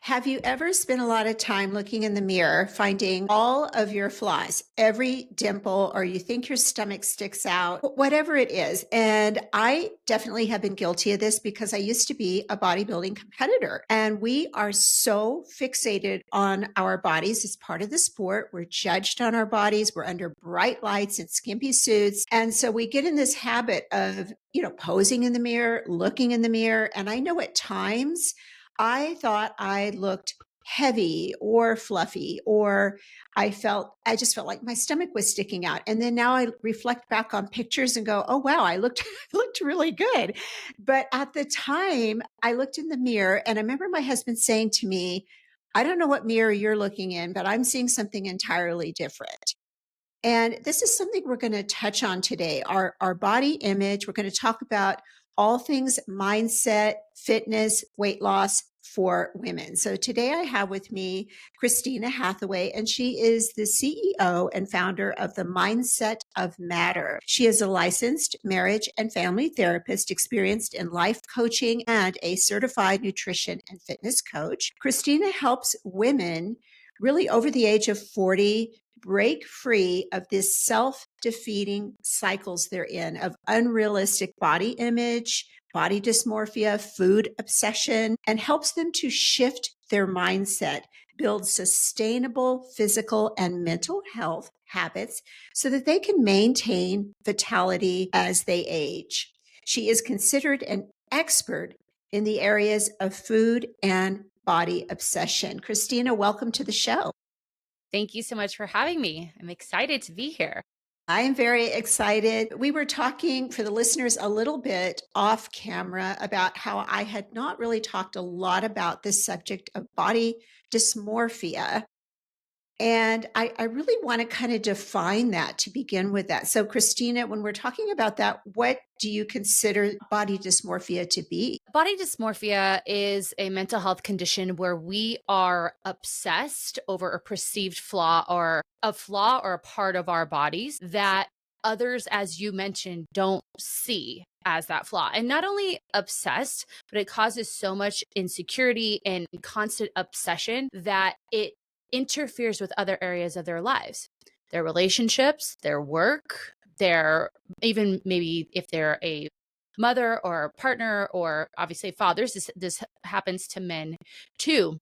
Have you ever spent a lot of time looking in the mirror, finding all of your flaws, every dimple, or you think your stomach sticks out, whatever it is? And I definitely have been guilty of this because I used to be a bodybuilding competitor. And we are so fixated on our bodies as part of the sport. We're judged on our bodies. We're under bright lights and skimpy suits. And so we get in this habit of, posing in the mirror, looking in the mirror. And I know at times, I thought I looked heavy or fluffy, or I just felt like my stomach was sticking out. And then now I reflect back on pictures and go, oh, wow, I looked, looked really good. But at the time I looked in the mirror and I remember my husband saying to me, I don't know what mirror you're looking in, but I'm seeing something entirely different. And this is something we're going to touch on today, our body image. We're going to talk about all things mindset, fitness, weight loss for women. So today I have with me Christina Hathaway, and she is the CEO and founder of the Mindset of Matter. She is a licensed marriage and family therapist, experienced in life coaching, and a certified nutrition and fitness coach. Christina helps women really over the age of 40 break free of this self-defeating cycles they're in of unrealistic body image, body dysmorphia, food obsession, and helps them to shift their mindset, build sustainable physical and mental health habits so that they can maintain vitality as they age. She is considered an expert in the areas of food and body obsession. Christina, welcome to the show. Thank you so much for having me. I'm excited to be here. I am very excited. We were talking for the listeners a little bit off camera about how I had not really talked a lot about this subject of body dysmorphia. And I really want to kind of define that to begin with that. So, Christina, when we're talking about that, what do you consider body dysmorphia to be? Body dysmorphia is a mental health condition where we are obsessed over a perceived flaw or a part of our bodies that others, as you mentioned, don't see as that flaw. And not only obsessed, but it causes so much insecurity and constant obsession that it interferes with other areas of their lives, their relationships, their work, their even maybe if they're a mother or a partner or obviously fathers. This happens to men too,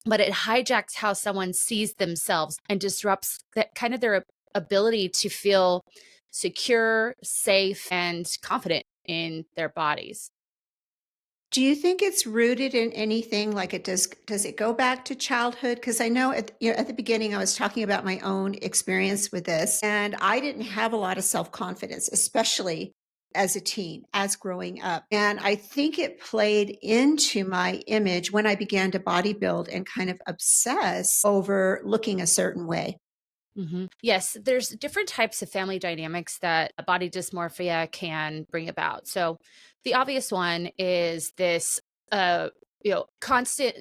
but it hijacks how someone sees themselves and disrupts that kind of their ability to feel secure, safe, and confident in their bodies. Do you think it's rooted in anything like does it go back to childhood? Because I know at the beginning I was talking about my own experience with this, and I didn't have a lot of self-confidence, especially as a teen, as growing up. And I think it played into my image when I began to bodybuild and kind of obsess over looking a certain way. Yes, there's different types of family dynamics that body dysmorphia can bring about. So, the obvious one is this, constant,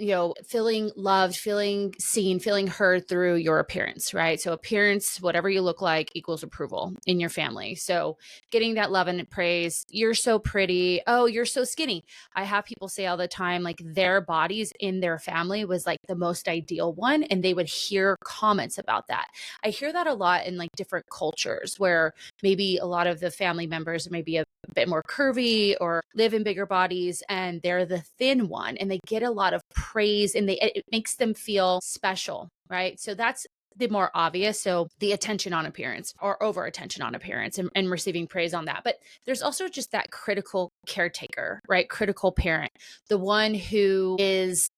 feeling loved, feeling seen, feeling heard through your appearance, right? So, appearance, whatever you look like, equals approval in your family. So, getting that love and praise, you're so pretty. Oh, you're so skinny. I have people say all the time, like their bodies in their family was like the most ideal one, and they would hear comments about that. I hear that a lot in like different cultures where maybe a lot of the family members may be a bit more curvy or live in bigger bodies and they're the thin one and they get a lot of praise and it makes them feel special, right? So that's the more obvious. So the attention on appearance or over attention on appearance and receiving praise on that. But there's also just that critical caretaker, right? Critical parent, the one who is,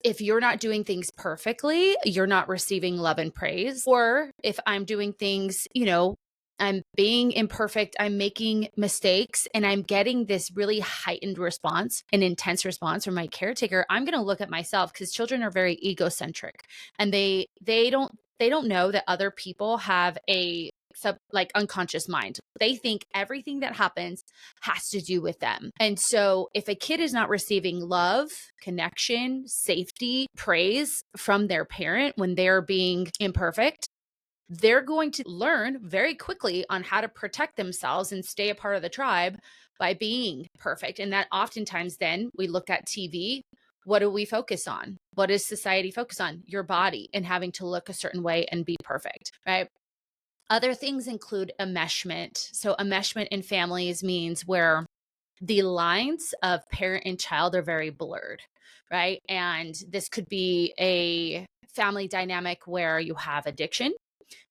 if you're not doing things perfectly, you're not receiving love and praise. Or if I'm doing things, I'm being imperfect, I'm making mistakes, and I'm getting this really heightened response, an intense response from my caretaker, I'm going to look at myself because children are very egocentric and they don't know that other people have a like unconscious mind. They think everything that happens has to do with them. And so if a kid is not receiving love, connection, safety, praise from their parent when they're being imperfect, they're going to learn very quickly on how to protect themselves and stay a part of the tribe by being perfect. And that oftentimes then we look at TV what do we focus on? What does society focus on? Your body and having to look a certain way and be perfect, right? Other things include enmeshment. So enmeshment in families means where the lines of parent and child are very blurred, right? And this could be a family dynamic where you have addiction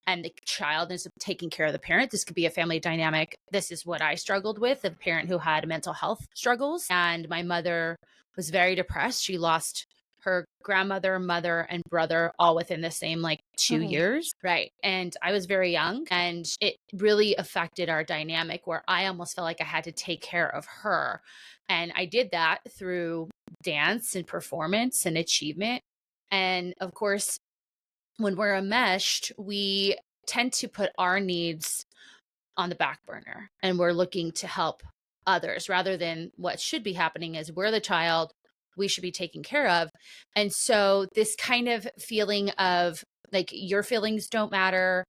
and the child is taking care of the parent. This could be a family dynamic. This is what I struggled with, a parent who had mental health struggles. And my mother was very depressed. She lost her grandmother, mother, and brother all within the same like 2 years. Right. And I was very young, and it really affected our dynamic where I almost felt like I had to take care of her. And I did that through dance and performance and achievement. And of course, when we're enmeshed, we tend to put our needs on the back burner and we're looking to help others rather than what should be happening is we're the child we should be taken care of. And so this kind of feeling of like your feelings don't matter,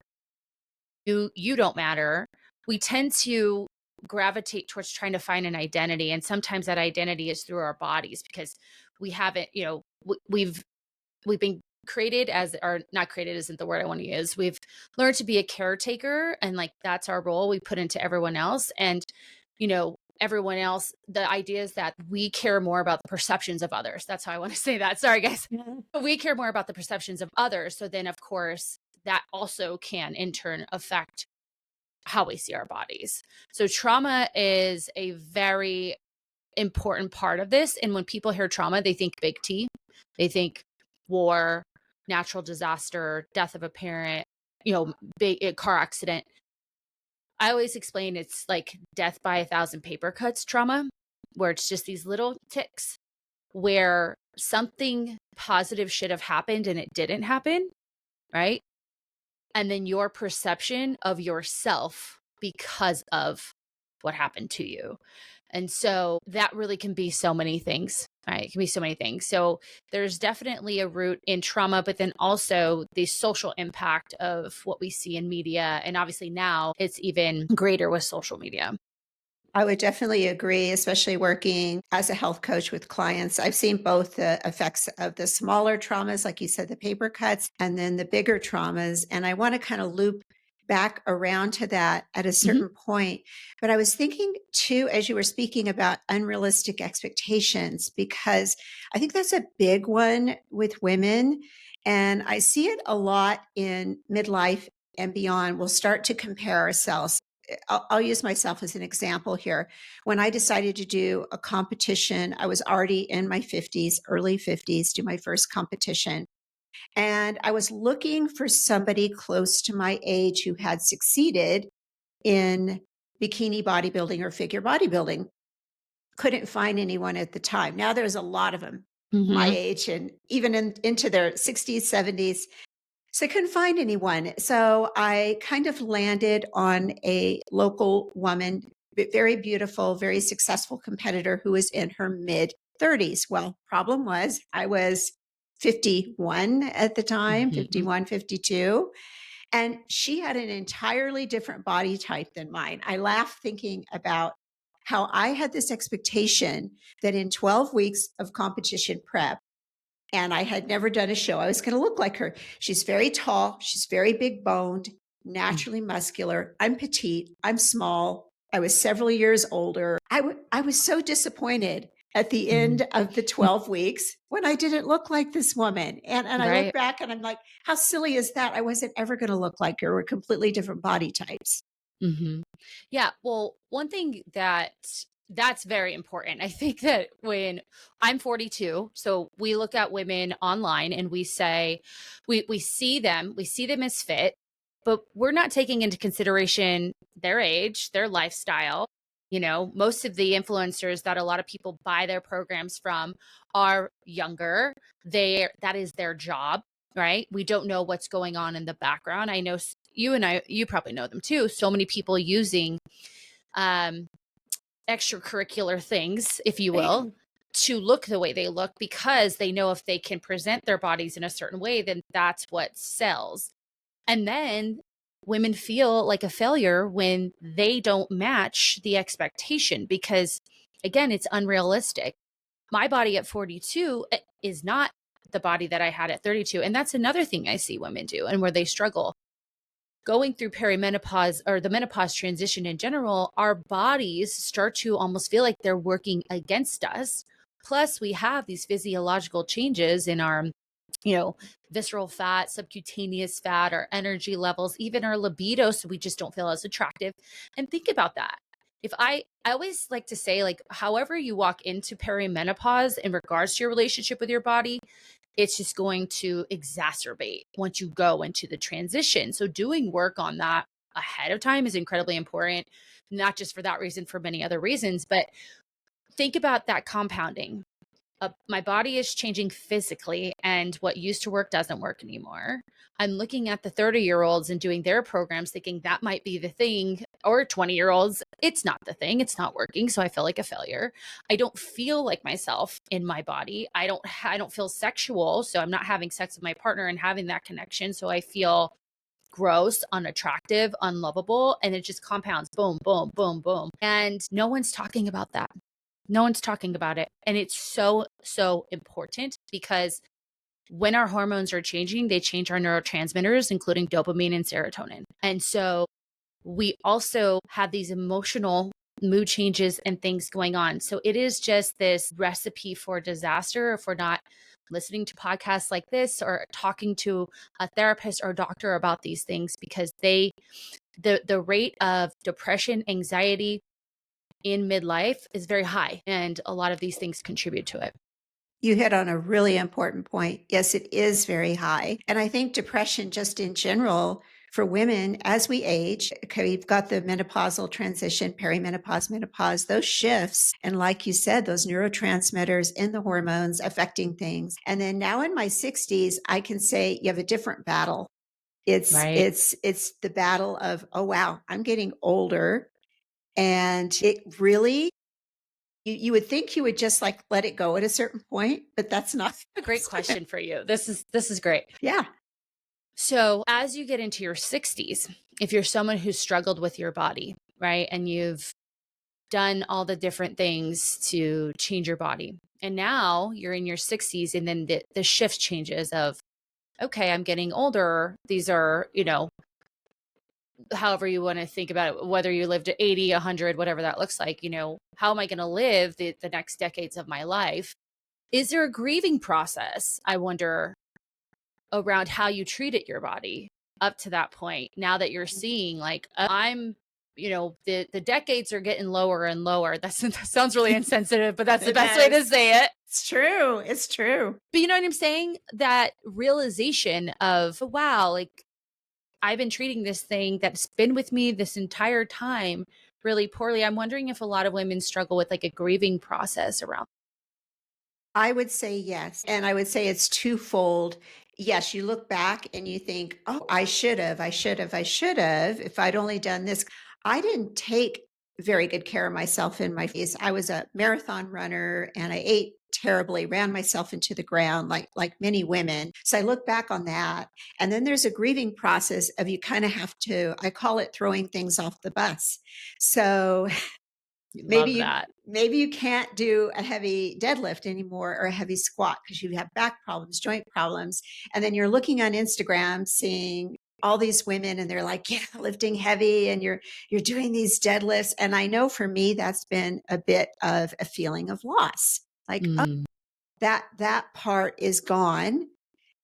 you don't matter, we tend to gravitate towards trying to find an identity. And sometimes that identity is through our bodies because we haven't, we've been created as, or not created isn't the word I want to use. We've learned to be a caretaker, and like that's our role we put into everyone else. And, everyone else, the idea is that we care more about the perceptions of others. That's how I want to say that. Sorry, guys. We care more about the perceptions of others. So then, of course, that also can in turn affect how we see our bodies. So trauma is a very important part of this. And when people hear trauma, they think big T. They think war, natural disaster, death of a parent, big car accident. I always explain it's like death by 1,000 paper cuts trauma, where it's just these little ticks where something positive should have happened and it didn't happen, right? And then your perception of yourself because of what happened to you. And so that really can be so many things, right? It can be so many things. So there's definitely a root in trauma, but then also the social impact of what we see in media. And obviously now it's even greater with social media. I would definitely agree, especially working as a health coach with clients. I've seen both the effects of the smaller traumas, like you said, the paper cuts, and then the bigger traumas. And I want to kind of loop back around to that at a certain point. But I was thinking too, as you were speaking about unrealistic expectations, because I think that's a big one with women. And I see it a lot in midlife and beyond. We'll start to compare ourselves. I'll use myself as an example here. When I decided to do a competition, I was already in my 50s, early 50s, do my first competition. And I was looking for somebody close to my age who had succeeded in bikini bodybuilding or figure bodybuilding. Couldn't find anyone at the time. Now there's a lot of them my age and even into their 60s, 70s. So I couldn't find anyone. So I kind of landed on a local woman, very beautiful, very successful competitor who was in her mid 30s. Well, problem was I was 51 at the time, 51, 52. And she had an entirely different body type than mine. I laugh thinking about how I had this expectation that in 12 weeks of competition prep, and I had never done a show, I was going to look like her. She's very tall. She's very big boned, naturally muscular. I'm petite. I'm small. I was several years older. I was so disappointed at the end of the 12 weeks when I didn't look like this woman. And I look back and I'm like, how silly is that? I wasn't ever going to look like her. We're completely different body types. Yeah. Well, one thing that's very important. I think that when I'm 42, so we look at women online and we say, we see them as fit, but we're not taking into consideration their age, their lifestyle. Most of the influencers that a lot of people buy their programs from are younger. That is their job, right? We don't know what's going on in the background. I know you probably know them too. So many people using extracurricular things, if you will, to look the way they look because they know if they can present their bodies in a certain way, then that's what sells. And then women feel like a failure when they don't match the expectation because, again, it's unrealistic. My body at 42 is not the body that I had at 32. And that's another thing I see women do and where they struggle. Going through perimenopause or the menopause transition in general, our bodies start to almost feel like they're working against us. Plus, we have these physiological changes in our, visceral fat, subcutaneous fat, our energy levels, even our libido. So we just don't feel as attractive. And think about that. If I always like to say, like, however you walk into perimenopause in regards to your relationship with your body, it's just going to exacerbate once you go into the transition. So doing work on that ahead of time is incredibly important, not just for that reason, for many other reasons. But think about that compounding. My body is changing physically, and what used to work doesn't work anymore. I'm looking at the 30-year-olds and doing their programs thinking that might be the thing, or 20-year-olds. It's not the thing. It's not working. So I feel like a failure. I don't feel like myself in my body. I don't feel sexual. So I'm not having sex with my partner and having that connection. So I feel gross, unattractive, unlovable, and it just compounds. Boom, boom, boom, boom. And no one's talking about that. No one's talking about it. And it's so, so important because when our hormones are changing, they change our neurotransmitters, including dopamine and serotonin. And so we also have these emotional mood changes and things going on. So it is just this recipe for disaster if we're not listening to podcasts like this or talking to a therapist or a doctor about these things, because the rate of depression, anxiety, in midlife is very high, and a lot of these things contribute to it. You hit on a really important point. Yes, it is very high. And I think depression, just in general, for women as we age, okay, you've got the menopausal transition, perimenopause, menopause, those shifts. And like you said, those neurotransmitters in the hormones affecting things. And then now in my 60s, I can say you have a different battle. It's Right. it's the battle of, oh wow, I'm getting older. And it really, you would think you would just like let it go at a certain point, but that's not. A great question for you. This is great. Yeah. So, as you get into your 60s, if you're someone who's struggled with your body, right, and you've done all the different things to change your body, and now you're in your 60s, and then the shift changes of, okay, I'm getting older. These are, however you want to think about it, whether you lived to 80, 100, whatever that looks like, how am I going to live the next decades of my life? Is there a grieving process, I wonder, around how you treated your body up to that point, now that you're seeing, like, I'm, the decades are getting lower and lower. That sounds really insensitive, but that's the It best way to does. say it. It's true. It's true. But you know what I'm saying? That realization of, wow, like, I've been treating this thing that's been with me this entire time really poorly. I'm wondering if a lot of women struggle with like a grieving process around. I would say yes. And I would say it's twofold. Yes, you look back and you think, oh, I should have, I should have, I should have, if I'd only done this. I didn't take very good care of myself in my face. I was a marathon runner and I ate terribly, ran myself into the ground like many women. So I look back on that. And then there's a grieving process of you kind of have to, I call it throwing things off the bus. So maybe Love you that. maybe you can't do a heavy deadlift anymore or a heavy squat because you have back problems, joint problems. And then you're looking on Instagram seeing all these women and they're like, yeah, lifting heavy and you're doing these deadlifts. And I know for me that's been a bit of a feeling of loss. Like, oh, Mm, that part is gone.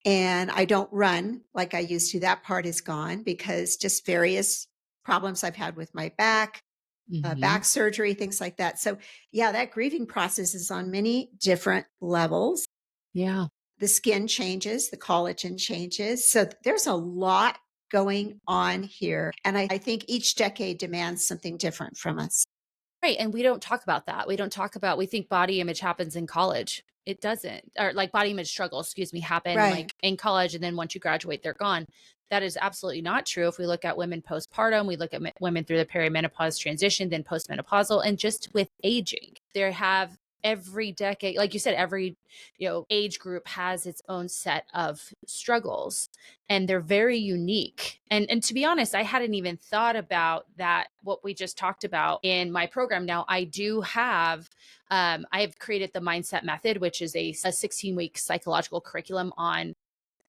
And I don't run like I used to. That part is gone because just various problems I've had with my mhm. back surgery, things like that. So, yeah, that grieving process is on many different levels. Yeah. The skin changes, the collagen changes. So, there's a lot going on here. And I think each decade demands something different from us. Right. And we don't talk about that. We think body image happens in college. It doesn't. Or like body image struggles, excuse me, happen Right. like in college. And then once you graduate, they're gone. That is absolutely not true. If we look at women postpartum, we look at women through the perimenopause transition, then postmenopausal, and just with aging, there have every decade, like you said, every, age group has its own set of struggles, and they're very unique. And to be honest, I hadn't even thought about that, what we just talked about in my program. Now I do have, I have created the mindset method, which is a 16-week psychological curriculum on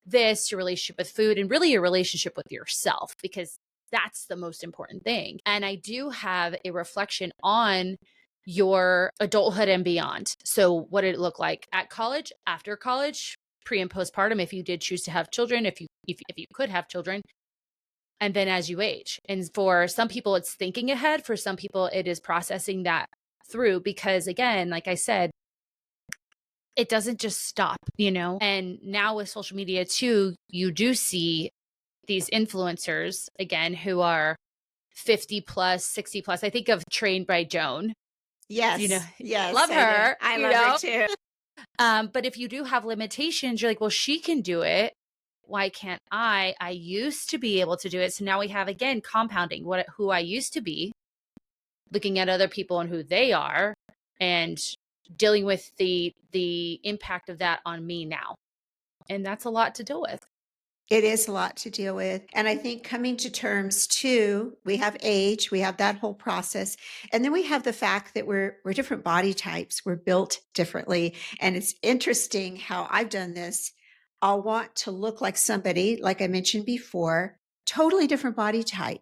this, your relationship with food, and really your relationship with yourself, because that's the most important thing. And I do have a reflection on your adulthood and beyond. So what did it look like at college, after college, pre and postpartum, if you did choose to have children, if you could have children, and then as you age. And for some people it's thinking ahead, for some people it is processing that through, because again, like I said, it doesn't just stop, And now with social media too, you do see these influencers again who are 50 plus, 60 plus. I think of Trained by Joan. Yes. Yes. Love her. I love her too. But if you do have limitations, you're like, well, she can do it. Why can't I? I used to be able to do it. So now we have, again, compounding who I used to be, looking at other people and who they are, and dealing with the impact of that on me now. And that's a lot to deal with. It is a lot to deal with. And I think coming to terms too, we have age, we have that whole process. And then we have the fact that we're different body types. We're built differently. And it's interesting how I've done this. I'll want to look like somebody, like I mentioned before, totally different body type.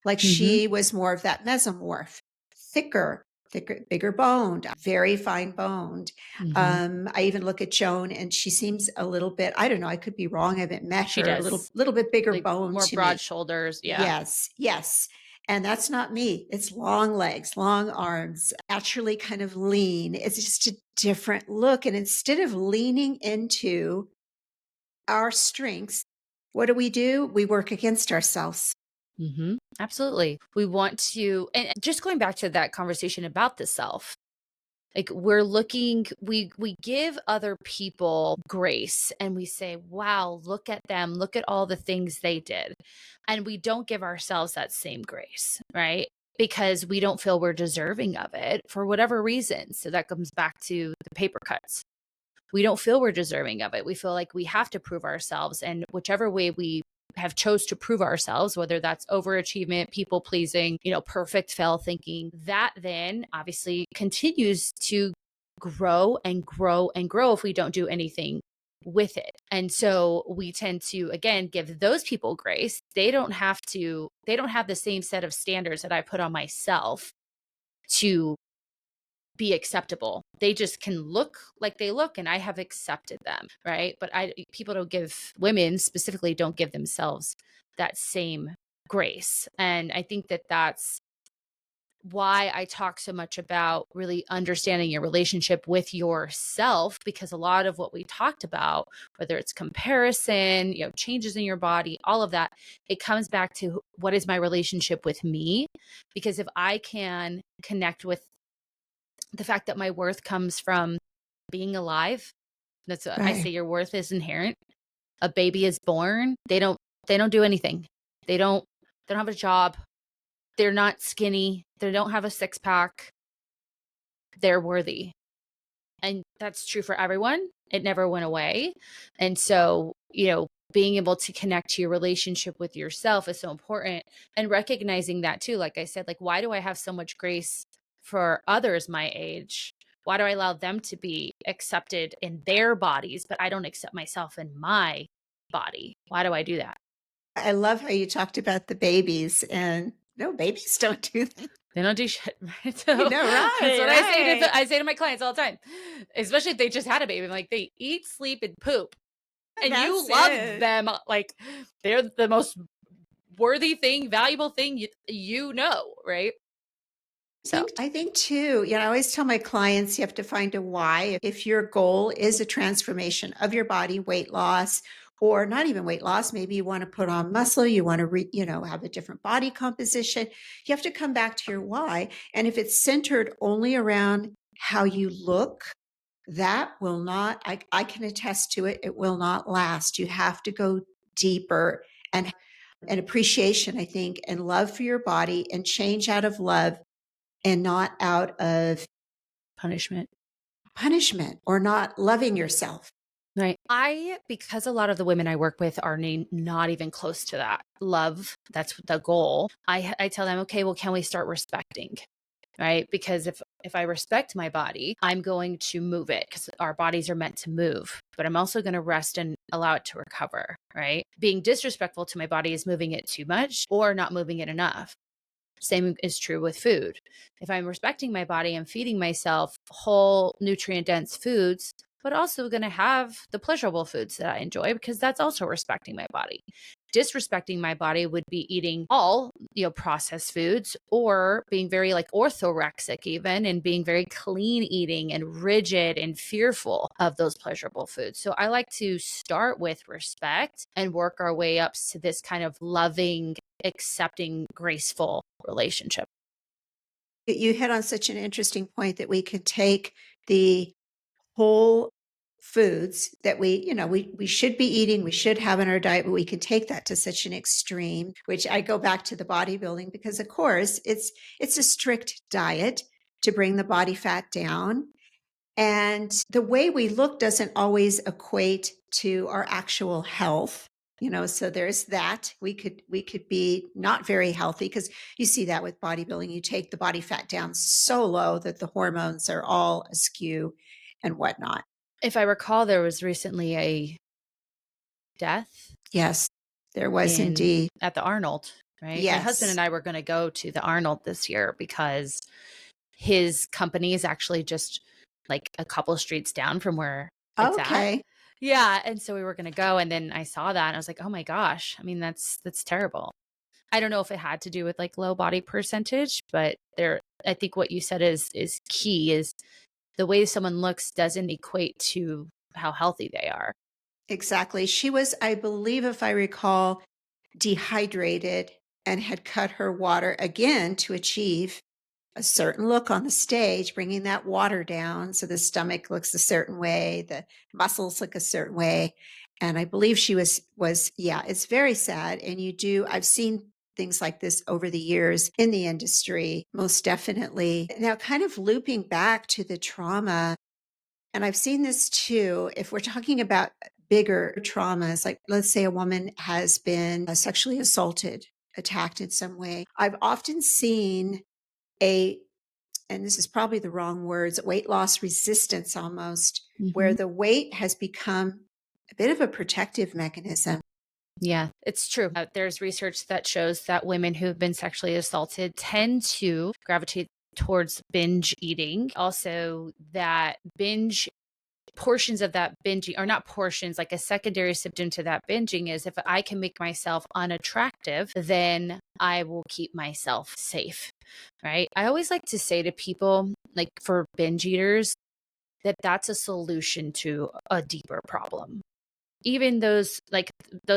Like she was more of that mesomorph, thicker, bigger boned, very fine boned. I even look at Joan and she seems a little bit, I don't know, I could be wrong. I haven't met She her, does. a little bit bigger Like bone more to broad me. shoulders. Yeah. Yes. Yes. And that's not me. It's long legs, long arms, naturally kind of lean. It's just a different look. And instead of leaning into our strengths, what do? We work against ourselves. Absolutely. We want to, and just going back to that conversation about the self, like we're looking, we give other people grace and we say, wow, look at them, look at all the things they did. And we don't give ourselves that same grace, right? Because we don't feel we're deserving of it for whatever reason. So that comes back to the paper cuts. We don't feel we're deserving of it. We feel like we have to prove ourselves. And whichever way we have chose to prove ourselves, whether that's overachievement, people pleasing, perfect fail thinking, that then obviously continues to grow and grow and grow if we don't do anything with it. And so we tend to, again, give those people grace. They don't have the same set of standards that I put on myself to be acceptable. They just can look like they look, and I have accepted them, right? But women specifically don't give themselves that same grace. And I think that that's why I talk so much about really understanding your relationship with yourself, because a lot of what we talked about, whether it's comparison, changes in your body, all of that, it comes back to what is my relationship with me? Because if I can connect with the fact that my worth comes from being alive. That's what I say, your worth is inherent. A baby is born. They don't do anything. They don't have a job. They're not skinny. They don't have a six pack. They're worthy. And that's true for everyone. It never went away. And so, being able to connect to your relationship with yourself is so important, and recognizing that too. Like I said, like, why do I have so much grace for others my age? Why do I allow them to be accepted in their bodies, but I don't accept myself in my body? Why do I do that? I love how you talked about the babies, and no, babies don't do that. They don't do shit, right? So right. That's what right. I say to my clients all the time, especially if they just had a baby. I'm like, they eat, sleep, and poop. And That's you love it. them like they're the most worthy thing, valuable thing right? So I think too, I always tell my clients you have to find a why. If your goal is a transformation of your body, weight loss, or not even weight loss, maybe you want to put on muscle, you want to have a different body composition. You have to come back to your why. And if it's centered only around how you look, that will not, I can attest to it, it will not last. You have to go deeper and an appreciation, I think, and love for your body, and change out of love and not out of punishment. punishment or not loving yourself. Right. Because a lot of the women I work with are not even close to that love, that's the goal. I tell them, okay, well, can we start respecting? Right. Because if I respect my body, I'm going to move it because our bodies are meant to move, but I'm also going to rest and allow it to recover. Right. Being disrespectful to my body is moving it too much or not moving it enough. Same is true with food. If I'm respecting my body, I'm feeding myself whole nutrient dense foods, but also going to have the pleasurable foods that I enjoy because that's also respecting my body. Disrespecting my body would be eating all, processed foods or being very like orthorexic even and being very clean eating and rigid and fearful of those pleasurable foods. So I like to start with respect and work our way up to this kind of loving, accepting, graceful relationship. You hit on such an interesting point that we could take the whole foods that we should be eating, we should have in our diet, but we can take that to such an extreme, which I go back to the bodybuilding because of course it's a strict diet to bring the body fat down. And the way we look doesn't always equate to our actual health. So there's that. We could be not very healthy because you see that with bodybuilding. You take the body fat down so low that the hormones are all askew and whatnot. If I recall, there was recently a death Yes, there was in indeed. at the Arnold, right? My husband Yes. and I were going to go to the Arnold this year because his company is actually just like a couple streets down from where it's at. Okay. Yeah, and so we were going to go and then I saw that and I was like, "Oh my gosh. I mean, that's terrible." I don't know if it had to do with like low body percentage, but I think what you said is key is the way someone looks doesn't equate to how healthy they are. Exactly. She was, I believe, if I recall, dehydrated and had cut her water again to achieve a certain look on the stage, bringing that water down. So the stomach looks a certain way, the muscles look a certain way. And I believe she yeah, it's very sad. And I've seen things like this over the years in the industry, most definitely. Now, kind of looping back to the trauma, and I've seen this too, if we're talking about bigger traumas, like let's say a woman has been sexually assaulted, attacked in some way. I've often seen a and this is probably the wrong words, weight loss resistance almost, where Mhm. the weight has become a bit of a protective mechanism. Yeah, it's true. There's research that shows that women who've been sexually assaulted tend to gravitate towards binge eating. Also, that binge portions of that binging, or not portions, like a secondary symptom to that binging is if I can make myself unattractive, then I will keep myself safe. Right. I always like to say to people, like for binge eaters, that that's a solution to a deeper problem. Even those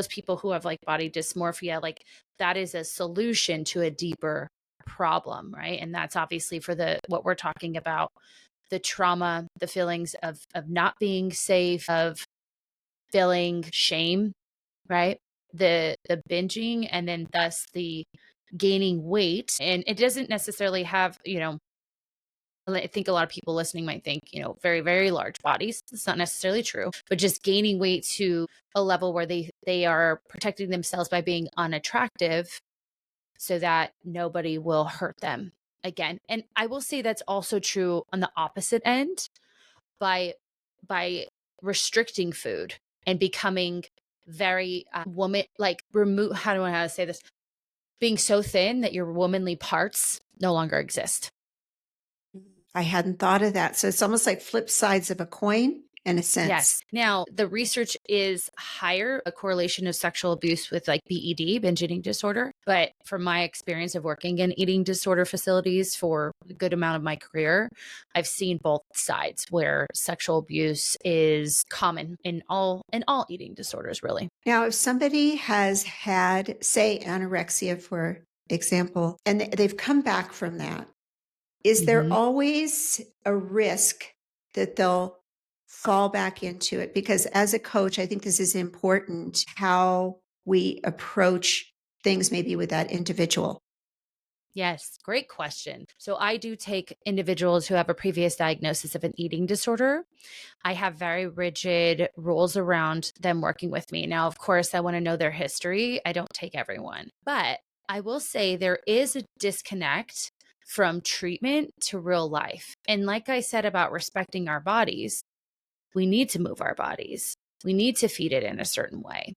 people who have like body dysmorphia, like that is a solution to a deeper problem, right? And that's obviously for the what we're talking about, the trauma, the feelings of not being safe, of feeling shame, right? The binging and then thus the gaining weight. And it doesn't necessarily have, I think a lot of people listening might think, very, very large bodies. It's not necessarily true, but just gaining weight to a level where they are protecting themselves by being unattractive so that nobody will hurt them again. And I will say that's also true on the opposite end by by restricting food and becoming very woman like remove how do I how to say this? Being so thin that your womanly parts no longer exist. I hadn't thought of that. So it's almost like flip sides of a coin in a sense. Yes. Now, the research is higher, a correlation of sexual abuse with like BED, binge eating disorder. But from my experience of working in eating disorder facilities for a good amount of my career, I've seen both sides where sexual abuse is common in all eating disorders, really. Now, if somebody has had, say, anorexia, for example, and they've come back from that, is there Mhm. always a risk that they'll fall back into it? Because as a coach, I think this is important how we approach things maybe with that individual. Yes, great question. So I do take individuals who have a previous diagnosis of an eating disorder. I have very rigid rules around them working with me. Now, of course, I want to know their history. I don't take everyone, but I will say there is a disconnect from treatment to real life. And like I said about respecting our bodies, we need to move our bodies. We need to feed it in a certain way.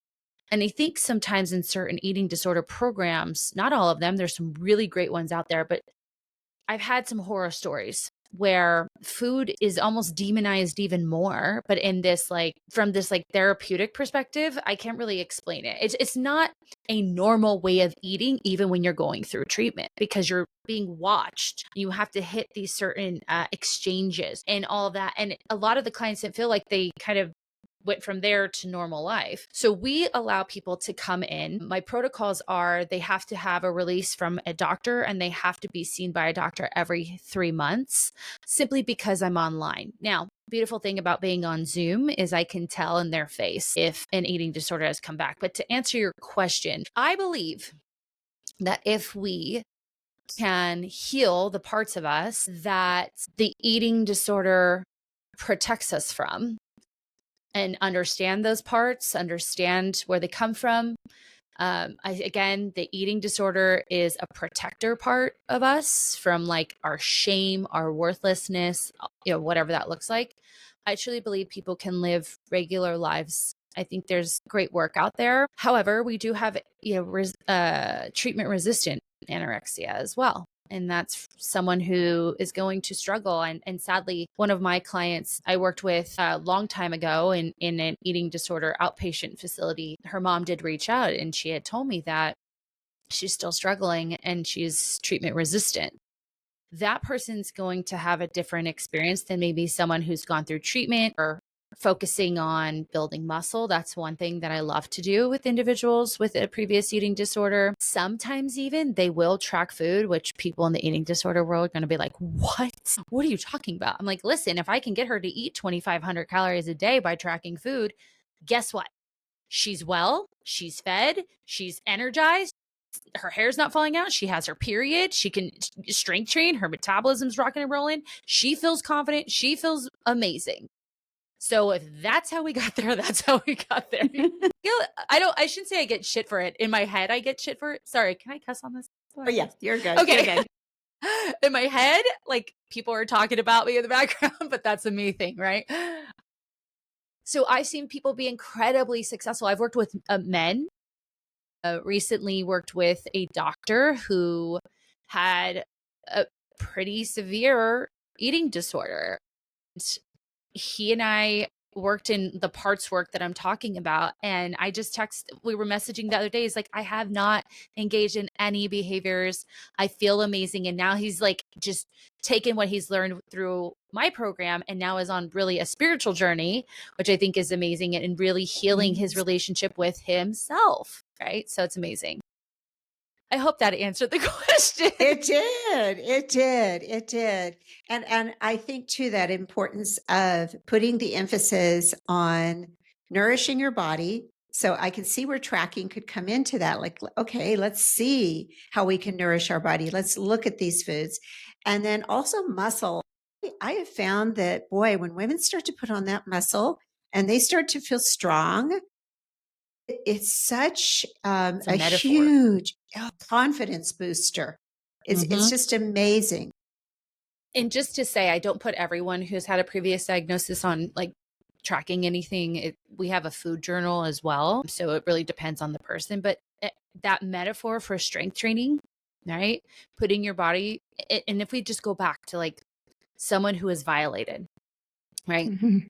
And I think sometimes in certain eating disorder programs, not all of them, there's some really great ones out there, but I've had some horror stories where food is almost demonized even more, but in this like from this like therapeutic perspective, I can't really explain it. It's not a normal way of eating even when you're going through treatment because you're being watched. You have to hit these certain exchanges and all of that. And a lot of the clients didn't feel like they kind of went from there to normal life. So we allow people to come in. My protocols are they have to have a release from a doctor and they have to be seen by a doctor every 3 months simply because I'm online. Now, beautiful thing about being on Zoom is I can tell in their face if an eating disorder has come back. But to answer your question, I believe that if we can heal the parts of us that the eating disorder protects us from, and understand those parts, understand where they come from. Again, the eating disorder is a protector part of us from like our shame, our worthlessness, whatever that looks like. I truly believe people can live regular lives. I think there's great work out there. However, we do have, treatment resistant anorexia as well. And that's someone who is going to struggle. And sadly, one of my clients I worked with a long time ago in an eating disorder outpatient facility, her mom did reach out and she had told me that she's still struggling and she's treatment resistant. That person's going to have a different experience than maybe someone who's gone through treatment or focusing on building muscle. That's one thing that I love to do with individuals with a previous eating disorder. Sometimes even they will track food, which people in the eating disorder world are going to be like, what? What are you talking about? I'm like, listen, if I can get her to eat 2,500 calories a day by tracking food, guess what? She's well, she's fed, she's energized, her hair's not falling out, she has her period, she can strength train, her metabolism's rocking and rolling, she feels confident, she feels amazing. So if that's how we got there, that's how we got there. I shouldn't say I get shit for it. In my head, I get shit for it. Sorry, can I cuss on this? Oh, yeah, you're good. Okay. You're good. In my head, like people are talking about me in the background, but that's a me thing, right? So I've seen people be incredibly successful. I've worked with men, recently worked with a doctor who had a pretty severe eating disorder. He and I worked in the parts work that I'm talking about. And I just we were messaging the other day. He's like, I have not engaged in any behaviors. I feel amazing. And now he's like, just taken what he's learned through my program and now is on really a spiritual journey, which I think is amazing and really healing his relationship with himself. Right. So it's amazing. I hope that answered the question. It did. It did. It did. And I think too that importance of putting the emphasis on nourishing your body. So I can see where tracking could come into that. Like, okay, let's see how we can nourish our body. Let's look at these foods. And then also muscle. I have found that, boy, when women start to put on that muscle and they start to feel strong, it's such It's a a metaphor. huge confidence booster. It's Mhm. just amazing. And just to say, I don't put everyone who's had a previous diagnosis on like tracking anything. We have a food journal as well. So it really depends on the person. But that metaphor for strength training, right? Putting your body, and if we just go back to like someone who is violated, right? Mhm.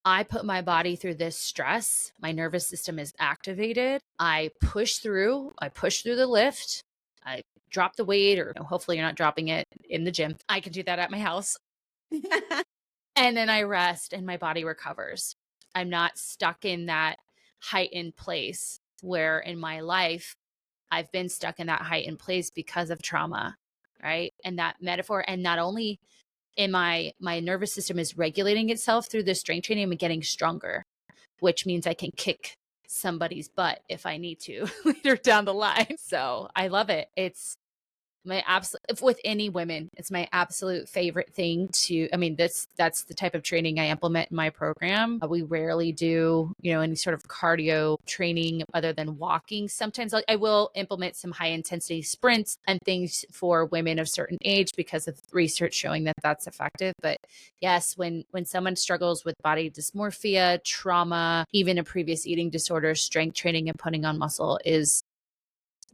I put my body through this stress. My nervous system is activated. I push through the lift. I drop the weight, or hopefully you're not dropping it in the gym. I can do that at my house. And then I rest and my body recovers. I'm not stuck in that heightened place where in my life I've been stuck in that heightened place because of trauma, right? And that metaphor, and not only in my nervous system is regulating itself through the strength training, I'm getting stronger, which means I can kick somebody's butt if I need to later down the line. So I love it. My absolute, if with any women, it's my absolute favorite thing to, I mean, that's the type of training I implement in my program. We rarely do, any sort of cardio training other than walking. Sometimes I will implement some high intensity sprints and things for women of certain age because of research showing that that's effective. But yes, when someone struggles with body dysmorphia, trauma, even a previous eating disorder, strength training and putting on muscle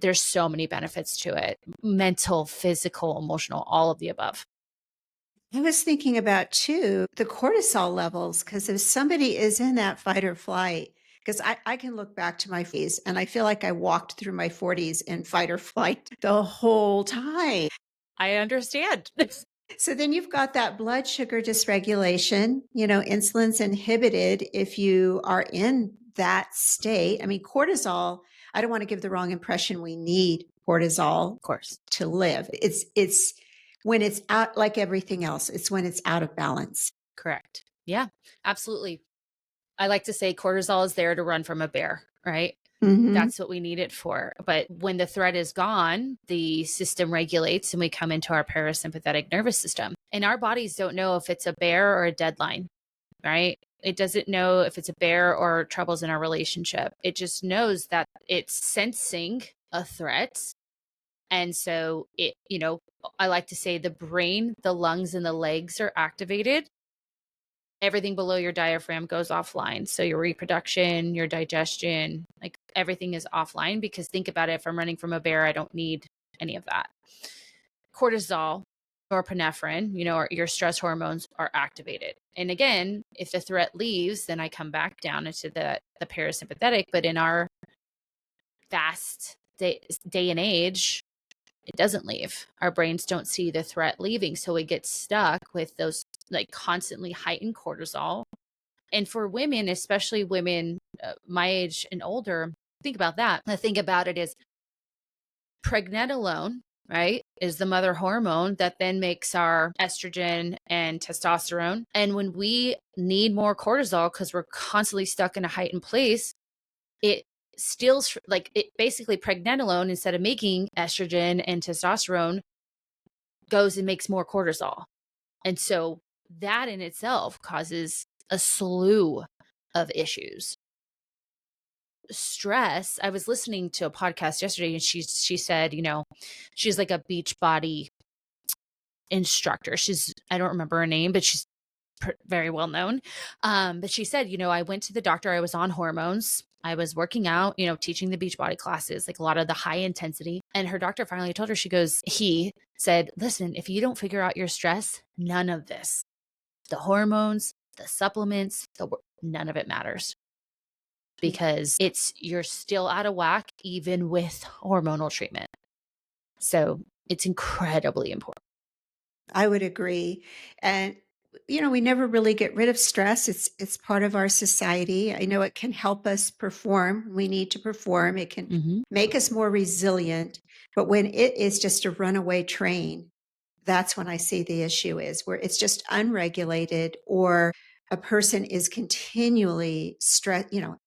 there's so many benefits to it. Mental, physical, emotional, all of the above. I was thinking about too the cortisol levels, because if somebody is in that fight or flight, because I can look back to my phase and I feel like I walked through my 40s in fight or flight the whole time. I understand. So then you've got that blood sugar dysregulation, insulin's inhibited if you are in that state. I mean, cortisol, I don't want to give the wrong impression we need cortisol Of course. to live. It's when it's out, like everything else, it's when it's out of balance. Correct. Yeah, absolutely. I like to say cortisol is there to run from a bear, right? Mhm. That's what we need it for. But when the threat is gone, the system regulates and we come into our parasympathetic nervous system. And our bodies don't know if it's a bear or a deadline, right? It doesn't know if it's a bear or troubles in our relationship. It just knows that it's sensing a threat. And so I like to say the brain, the lungs, and the legs are activated. Everything below your diaphragm goes offline. So your reproduction, your digestion, like everything is offline, because think about it. If I'm running from a bear, I don't need any of that. Cortisol or norepinephrine, or your stress hormones are activated. And again, if the threat leaves, then I come back down into the parasympathetic. But in our fast day and age, it doesn't leave. Our brains don't see the threat leaving. So we get stuck with those like constantly heightened cortisol. And for women, especially women my age and older, think about that. The thing about it is pregnenolone, right, is the mother hormone that then makes our estrogen and testosterone. And when we need more cortisol because we're constantly stuck in a heightened place, it steals, like, it basically, pregnenolone, instead of making estrogen and testosterone, goes and makes more cortisol. And so that in itself causes a slew of issues. Stress, I was listening to a podcast yesterday and she said, she's like a beach body instructor. I don't remember her name, but she's very well known. But she said, I went to the doctor, I was on hormones, I was working out, teaching the Beachbody classes, like a lot of the high intensity. And her doctor finally told her, he said, listen, if you don't figure out your stress, none of this, the hormones, the supplements, none of it matters, because you're still out of whack, even with hormonal treatment. So it's incredibly important. I would agree. And we never really get rid of stress. It's part of our society. I know it can help us perform. We need to perform. It can Mm-hmm. make us more resilient. But when it is just a runaway train, that's when I see the issue is where it's just unregulated, or a person is continually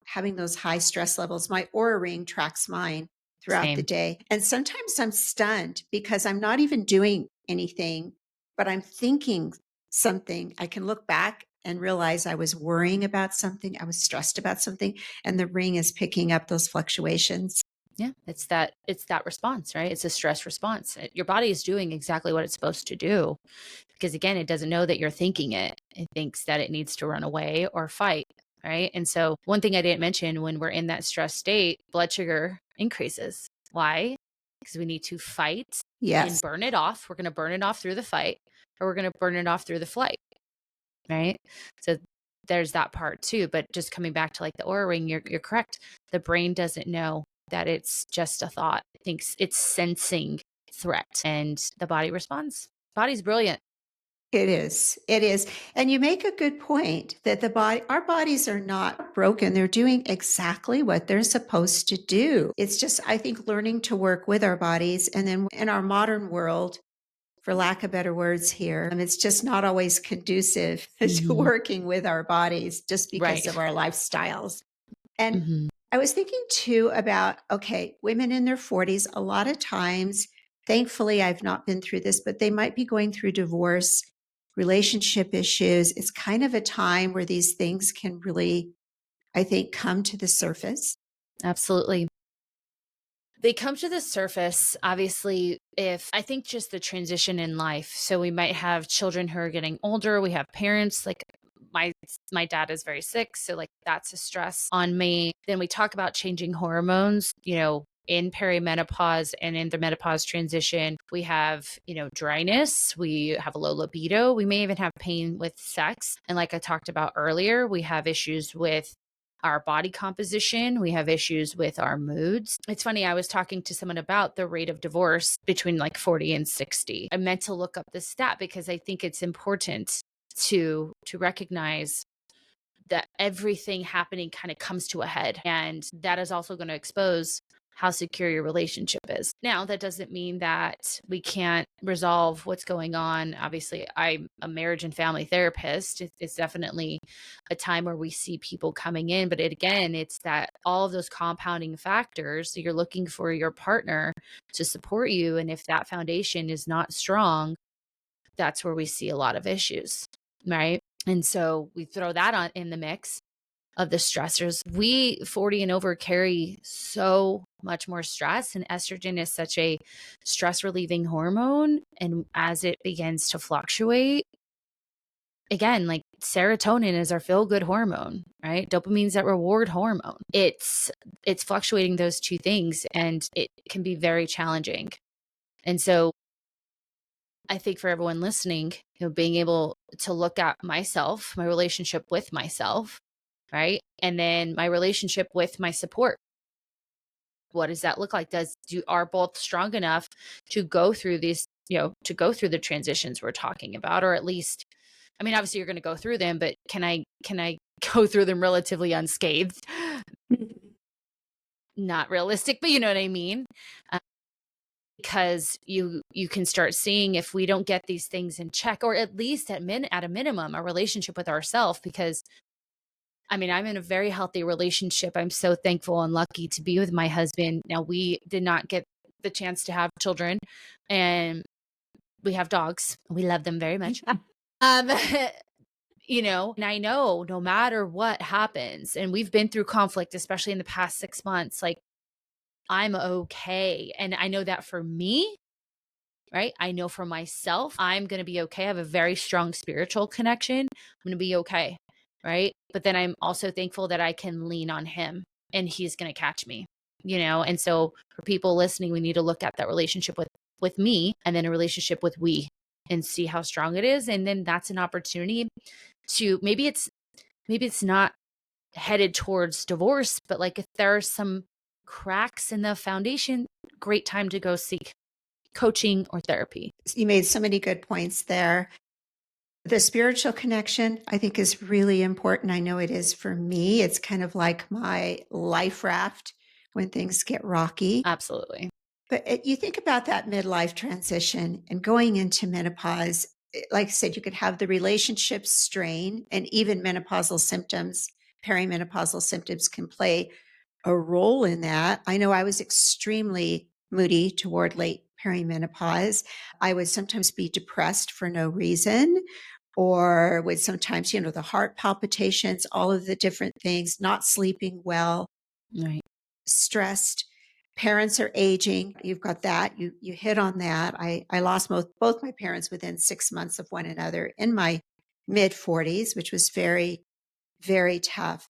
having those high stress levels. My Aura Ring tracks mine throughout the Same. day. And sometimes I'm stunned because I'm not even doing anything, but I'm thinking something. I can look back and realize I was worrying about something. I was stressed about something, and the ring is picking up those fluctuations. Yeah, it's that response, right? It's a stress response. Your body is doing exactly what it's supposed to do, because again, it doesn't know that you're thinking it. It thinks that it needs to run away or fight, right? And so one thing I didn't mention, when we're in that stress state, blood sugar increases. Why? Because we need to fight and Yes. burn it off. We're going to burn it off through the fight, or we're going to burn it off through the flight, right? So there's that part too. But just coming back to like the Aura Ring, you're correct. The brain doesn't know that it's just a thought. It thinks it's sensing threat, and the body responds. Body's brilliant. It is. It is. And you make a good point that our bodies are not broken. They're doing exactly what they're supposed to do. It's just, I think, learning to work with our bodies. And then in our modern world, for lack of better words here, and it's just not always conducive to working with our bodies just because Right. of our lifestyles. And Mhm. I was thinking too about, okay, women in their 40s, a lot of times Thankfully, I've not been through this, but they might be going through divorce, relationship issues. It's kind of a time where these things can really, I think, come to the surface. Absolutely. They come to the surface, obviously, if I think just the transition in life. So we might have children who are getting older. We have parents like my dad is very sick. So like that's a stress on me. Then we talk about changing hormones, in perimenopause and in the menopause transition. We have, dryness. We have a low libido. We may even have pain with sex. And like I talked about earlier, we have issues with our body composition. We have issues with our moods. It's funny, I was talking to someone about the rate of divorce between like 40 and 60. I meant to look up the stat because I think it's important to recognize that everything happening kind of comes to a head. And that is also going to expose how secure your relationship is. Now, that doesn't mean that we can't resolve what's going on. Obviously, I'm a marriage and family therapist. It's definitely a time where we see people coming in, but it's that all of those compounding factors. So you're looking for your partner to support you. And if that foundation is not strong, that's where we see a lot of issues, right? And so we throw that on in the mix of the stressors. We 40 and over carry so much more stress, and estrogen is such a stress relieving hormone. And as it begins to fluctuate, again, like serotonin is our feel good hormone, right? Dopamine's that reward hormone. It's fluctuating those two things, and it can be very challenging. And so I think for everyone listening, being able to look at myself, my relationship with myself, right? And then my relationship with my support. What does that look like? Are both strong enough to go through these, to go through the transitions we're talking about, or at least, I mean, obviously you're going to go through them, but can I go through them relatively unscathed? Not realistic, but you know what I mean? Because you can start seeing if we don't get these things in check, or at least at a minimum, our relationship with ourselves. Because I mean, I'm in a very healthy relationship. I'm so thankful and lucky to be with my husband. Now, we did not get the chance to have children, and we have dogs. We love them very much. And I know no matter what happens, and we've been through conflict, especially in the past 6 months, like I'm okay. And I know that for me, right? I know for myself, I'm going to be okay. I have a very strong spiritual connection. I'm going to be okay. Right. But then I'm also thankful that I can lean on him and he's going to catch me, And so for people listening, we need to look at that relationship with me, and then a relationship with we, and see how strong it is. And then that's an opportunity to maybe it's not headed towards divorce, but like if there are some cracks in the foundation, great time to go seek coaching or therapy. You made so many good points there. The spiritual connection, I think, is really important. I know it is for me. It's kind of like my life raft when things get rocky. Absolutely. But you think about that midlife transition and going into menopause. Like I said, you could have the relationship strain, and even menopausal symptoms, perimenopausal symptoms can play a role in that. I know I was extremely moody toward late perimenopause. I would sometimes be depressed for no reason, or would sometimes, the heart palpitations, all of the different things, not sleeping well, Right. stressed. Parents are aging. You've got that. You hit on that. I lost both my parents within 6 months of one another in my mid 40s, which was very, very tough.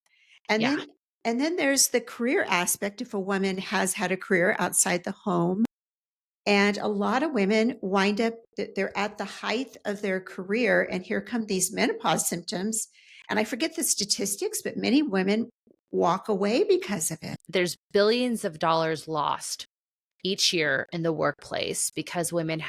And Yeah. then there's the career aspect. If a woman has had a career outside the home, and a lot of women wind up, they're at the height of their career, and here come these menopause symptoms. And I forget the statistics, but many women walk away because of it. There's billions of dollars lost each year in the workplace because women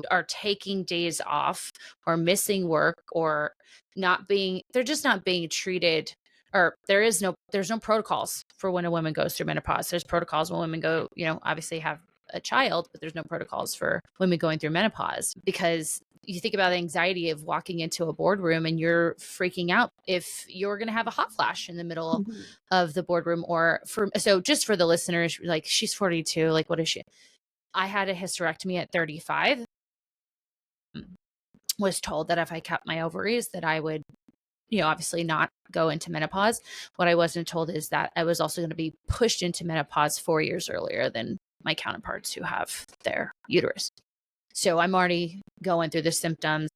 are taking days off or missing work, or they're just not being treated, or there's no protocols for when a woman goes through menopause. There's protocols when women go, obviously have a child, but there's no protocols for women going through menopause, because you think about the anxiety of walking into a boardroom and you're freaking out if you're going to have a hot flash in the middle of the boardroom. So just for the listeners, like, she's 42, like, what is she? I had a hysterectomy at 35. Was told that if I kept my ovaries that I would, obviously not go into menopause. What I wasn't told is that I was also going to be pushed into menopause 4 years earlier than my counterparts who have their uterus. So I'm already going through the symptoms,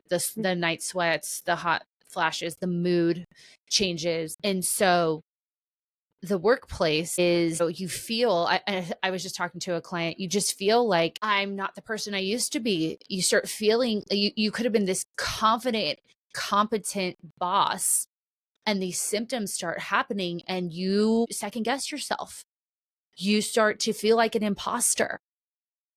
the night sweats, the hot flashes, the mood changes. And so the workplace is, you feel, I was just talking to a client, you just feel like I'm not the person I used to be. You start feeling, you could have been this confident, competent boss, and these symptoms start happening and you second guess yourself. You start to feel like an imposter,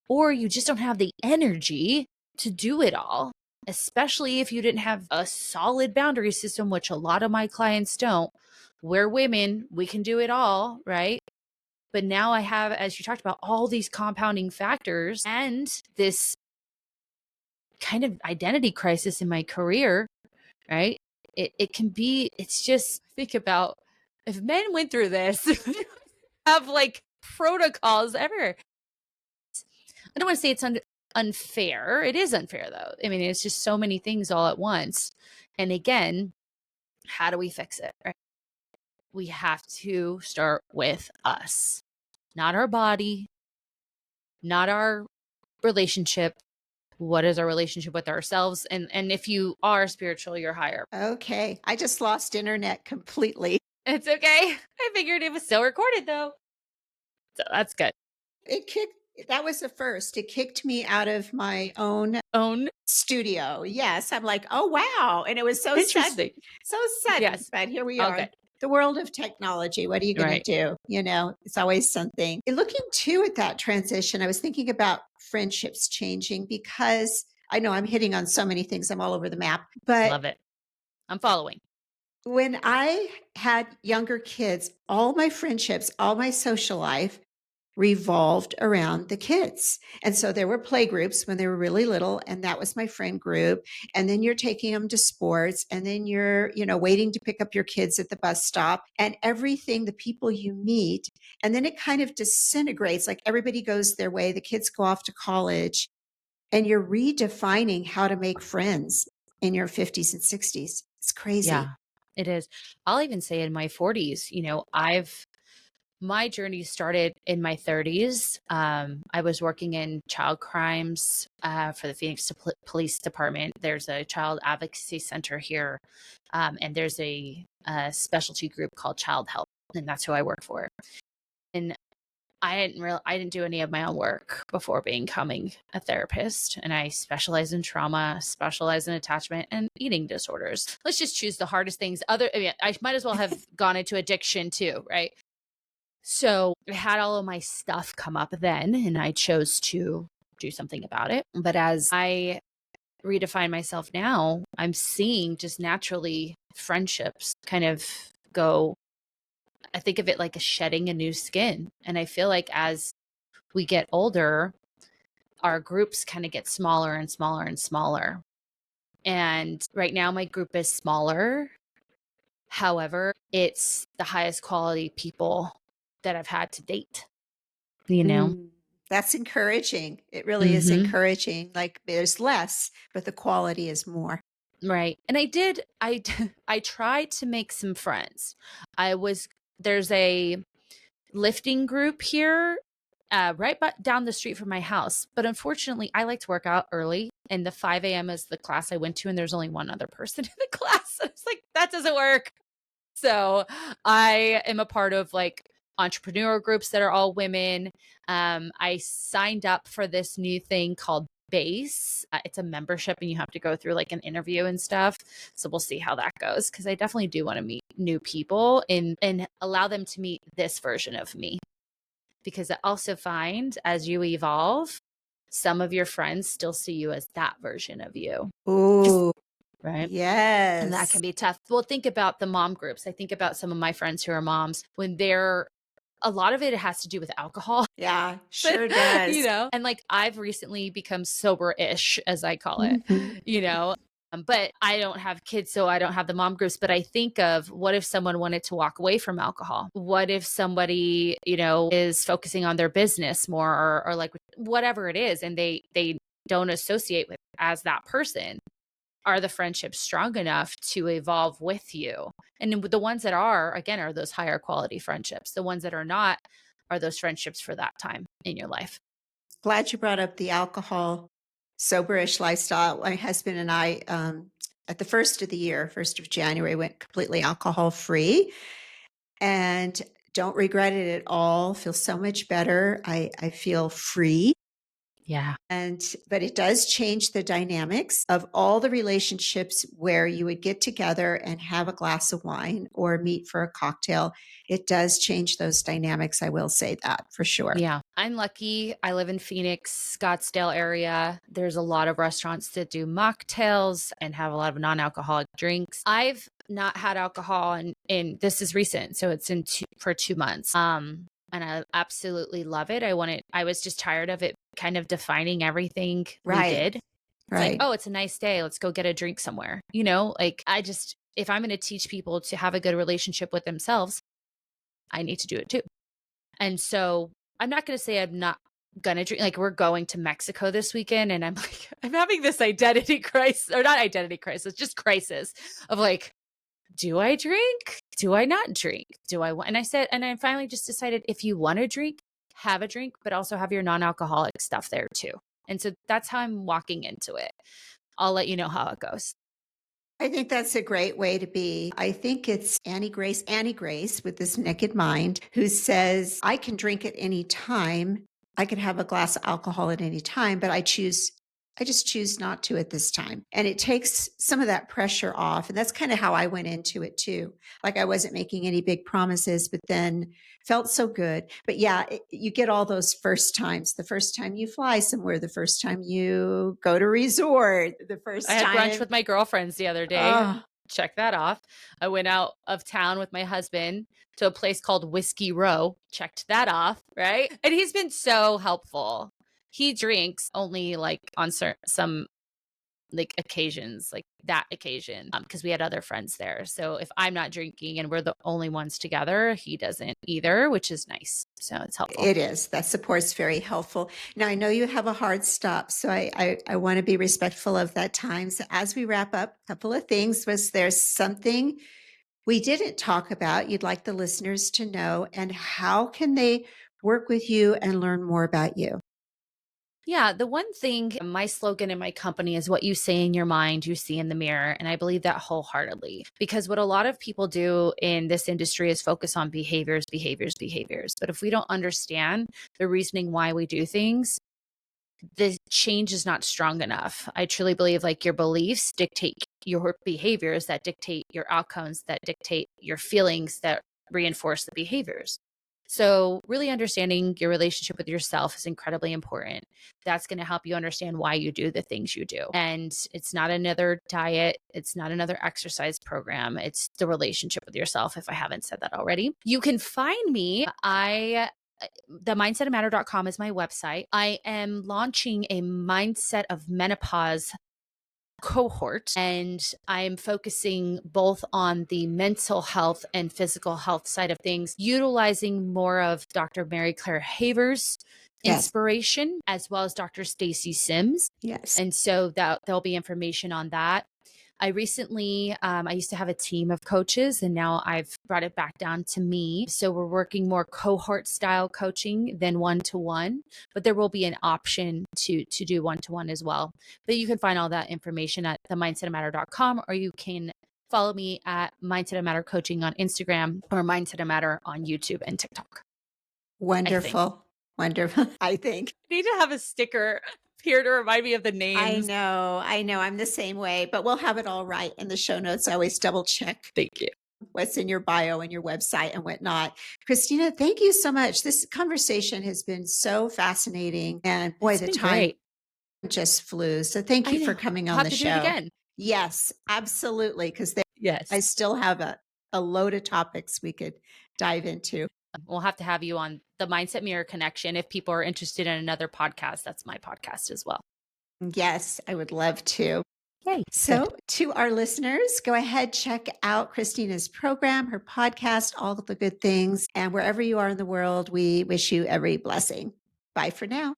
or you just don't have the energy to do it all, especially if you didn't have a solid boundary system, which a lot of my clients don't. We're women, we can do it all, right? But now I have, as you talked about, all these compounding factors and this kind of identity crisis in my career, right? It can be, it's just, think about if men went through this, have like protocols ever. I don't want to say it's unfair. It is unfair though. I mean, it's just so many things all at once. And again, how do we fix it? Right? We have to start with us, not our body, not our relationship. What is our relationship with ourselves? And if you are spiritual, you're higher. Okay. I just lost internet completely. It's okay. I figured it was still recorded though. So that's good. That was the first. It kicked me out of my own studio. Yes. I'm like, oh, wow. And it was so Interesting. sudden. Yes. But here we All are. good. The world of technology. What are you going Right. to do? It's always something. And looking too at that transition, I was thinking about friendships changing, because I know I'm hitting on so many things. I'm all over the map. But Love it. I'm following. when I had younger kids, all my friendships, all my social life revolved around the kids. And so there were play groups when they were really little, and that was my friend group. And then you're taking them to sports, and then you're, waiting to pick up your kids at the bus stop, and everything, the people you meet. And then it kind of disintegrates, like everybody goes their way, the kids go off to college, and you're redefining how to make friends in your 50s and 60s. It's crazy. Yeah, it is. I'll even say in my 40s, my journey started in my 30s. I was working in child crimes for the Phoenix Police Department. There's a child advocacy center here, and there's a specialty group called Child Help, and that's who I work for. And I didn't do any of my own work before becoming a therapist, and I specialize in trauma, specialize in attachment and eating disorders. Let's just choose the hardest things. I might as well have gone into addiction too, right? So I had all of my stuff come up then, and I chose to do something about it. But as I redefine myself now, I'm seeing just naturally friendships kind of go. I think of it like a shedding a new skin. And I feel like as we get older, our groups kind of get smaller and smaller and smaller. And right now my group is smaller. However, it's the highest quality people that I've had to date, That's encouraging. It really is encouraging. Like there's less, but the quality is more. Right. And I tried to make some friends. There's a lifting group here right down the street from my house. But unfortunately, I like to work out early, and the 5 a.m. is the class I went to, and there's only one other person in the class. I was like, that doesn't work. So I am a part of like entrepreneur groups that are all women. I signed up for this new thing called Base. It's a membership, and you have to go through like an interview and stuff. So we'll see how that goes, because I definitely do want to meet new people and allow them to meet this version of me. Because I also find as you evolve, some of your friends still see you as that version of you. Ooh, right? Yes. And that can be tough. Well, think about the mom groups. I think about some of my friends who are moms when a lot of it has to do with alcohol. Yeah, sure does. And like I've recently become sober-ish, as I call it, But I don't have kids, so I don't have the mom groups. But I think of, what if someone wanted to walk away from alcohol? What if somebody, is focusing on their business more, or like whatever it is, and they don't associate with as that person? Are the friendships strong enough to evolve with you? And then the ones that are, again, are those higher quality friendships. The ones that are not are those friendships for that time in your life. Glad you brought up the alcohol soberish lifestyle. My husband and I, at the first of the year, 1st of January, went completely alcohol free and don't regret it at all. Feel so much better. I feel free. Yeah. But it does change the dynamics of all the relationships where you would get together and have a glass of wine or meet for a cocktail. It does change those dynamics. I will say that for sure. Yeah. I'm lucky. I live in Phoenix, Scottsdale area. There's a lot of restaurants that do mocktails and have a lot of non-alcoholic drinks. I've not had alcohol and this is recent. So it's for 2 months. And I absolutely love it. I was just tired of it kind of defining everything we did. It's like, oh, it's a nice day. Let's go get a drink somewhere. Like if I'm going to teach people to have a good relationship with themselves, I need to do it too. And so I'm not going to say I'm not going to drink. Like, we're going to Mexico this weekend, and I'm like, I'm having this identity crisis, or not identity crisis, just crisis of like, do I drink? Do I not drink? Do I want? And I finally just decided, if you want to drink, have a drink, but also have your non-alcoholic stuff there too. And so that's how I'm walking into it. I'll let you know how it goes. I think that's a great way to be. I think it's Annie Grace with this naked mind, who says, I can drink at any time. I could have a glass of alcohol at any time, but I just choose not to at this time. And it takes some of that pressure off. And that's kind of how I went into it too. Like, I wasn't making any big promises, but then felt so good. But yeah, you get all those first times. The first time you fly somewhere, the first time you go to resort, the first I had time. brunch with my girlfriends the other day. Oh, Check that off. I went out of town with my husband to a place called Whiskey Row. Checked that off, right? And he's been so helpful. He drinks only like on some like occasions, like that occasion, because we had other friends there. So if I'm not drinking and we're the only ones together, he doesn't either, which is nice. So it's helpful. it is. That support's very helpful. Now, I know you have a hard stop, so I want to be respectful of that time. So as we wrap up, a couple of things. Was there something we didn't talk about you'd like the listeners to know, and how can they work with you and learn more about you? Yeah, the one thing, my slogan in my company is, what you say in your mind, you see in the mirror. And I believe that wholeheartedly, because what a lot of people do in this industry is focus on behaviors, behaviors, behaviors. But if we don't understand the reasoning why we do things, the change is not strong enough. I truly believe like your beliefs dictate your behaviors, that dictate your outcomes, that dictate your feelings, that reinforce the behaviors. So really understanding your relationship with yourself is incredibly important. That's going to help you understand why you do the things you do. And it's not another diet. It's not another exercise program. It's the relationship with yourself, if I haven't said that already. You can find me. TheMindsetOfMatter.com is my website. I am launching a Mindset of Menopause cohort, and I'm focusing both on the mental health and physical health side of things, utilizing more of Dr. Mary Claire Haver's inspiration, as well as Dr. Stacy Sims. Yes. And so that there'll be information on that. I recently, I used to have a team of coaches, and now I've brought it back down to me. So we're working more cohort style coaching than one-to-one, but there will be an option to do one-to-one as well. But you can find all that information at themindsetofmatter.com, or you can follow me at Mindset of Matter Coaching on Instagram, or Mindset of Matter on YouTube and TikTok. Wonderful. Wonderful. I think. I need to have a sticker here to remind me of the names. I know. I'm the same way, but we'll have it all right in the show notes. I always double check. Thank you. What's in your bio and your website and whatnot. Christina, thank you so much. This conversation has been so fascinating, and boy, the time just flew. So thank you for coming on the show. Do it again. Yes, absolutely. Because yes, I still have a load of topics we could dive into. We'll have to have you on the Mindset Mirror Connection. If people are interested in another podcast, that's my podcast as well. Yes, I would love to. Yay. Good. So, to our listeners, go ahead, check out Christina's program, her podcast, all of the good things. And wherever you are in the world, we wish you every blessing. Bye for now.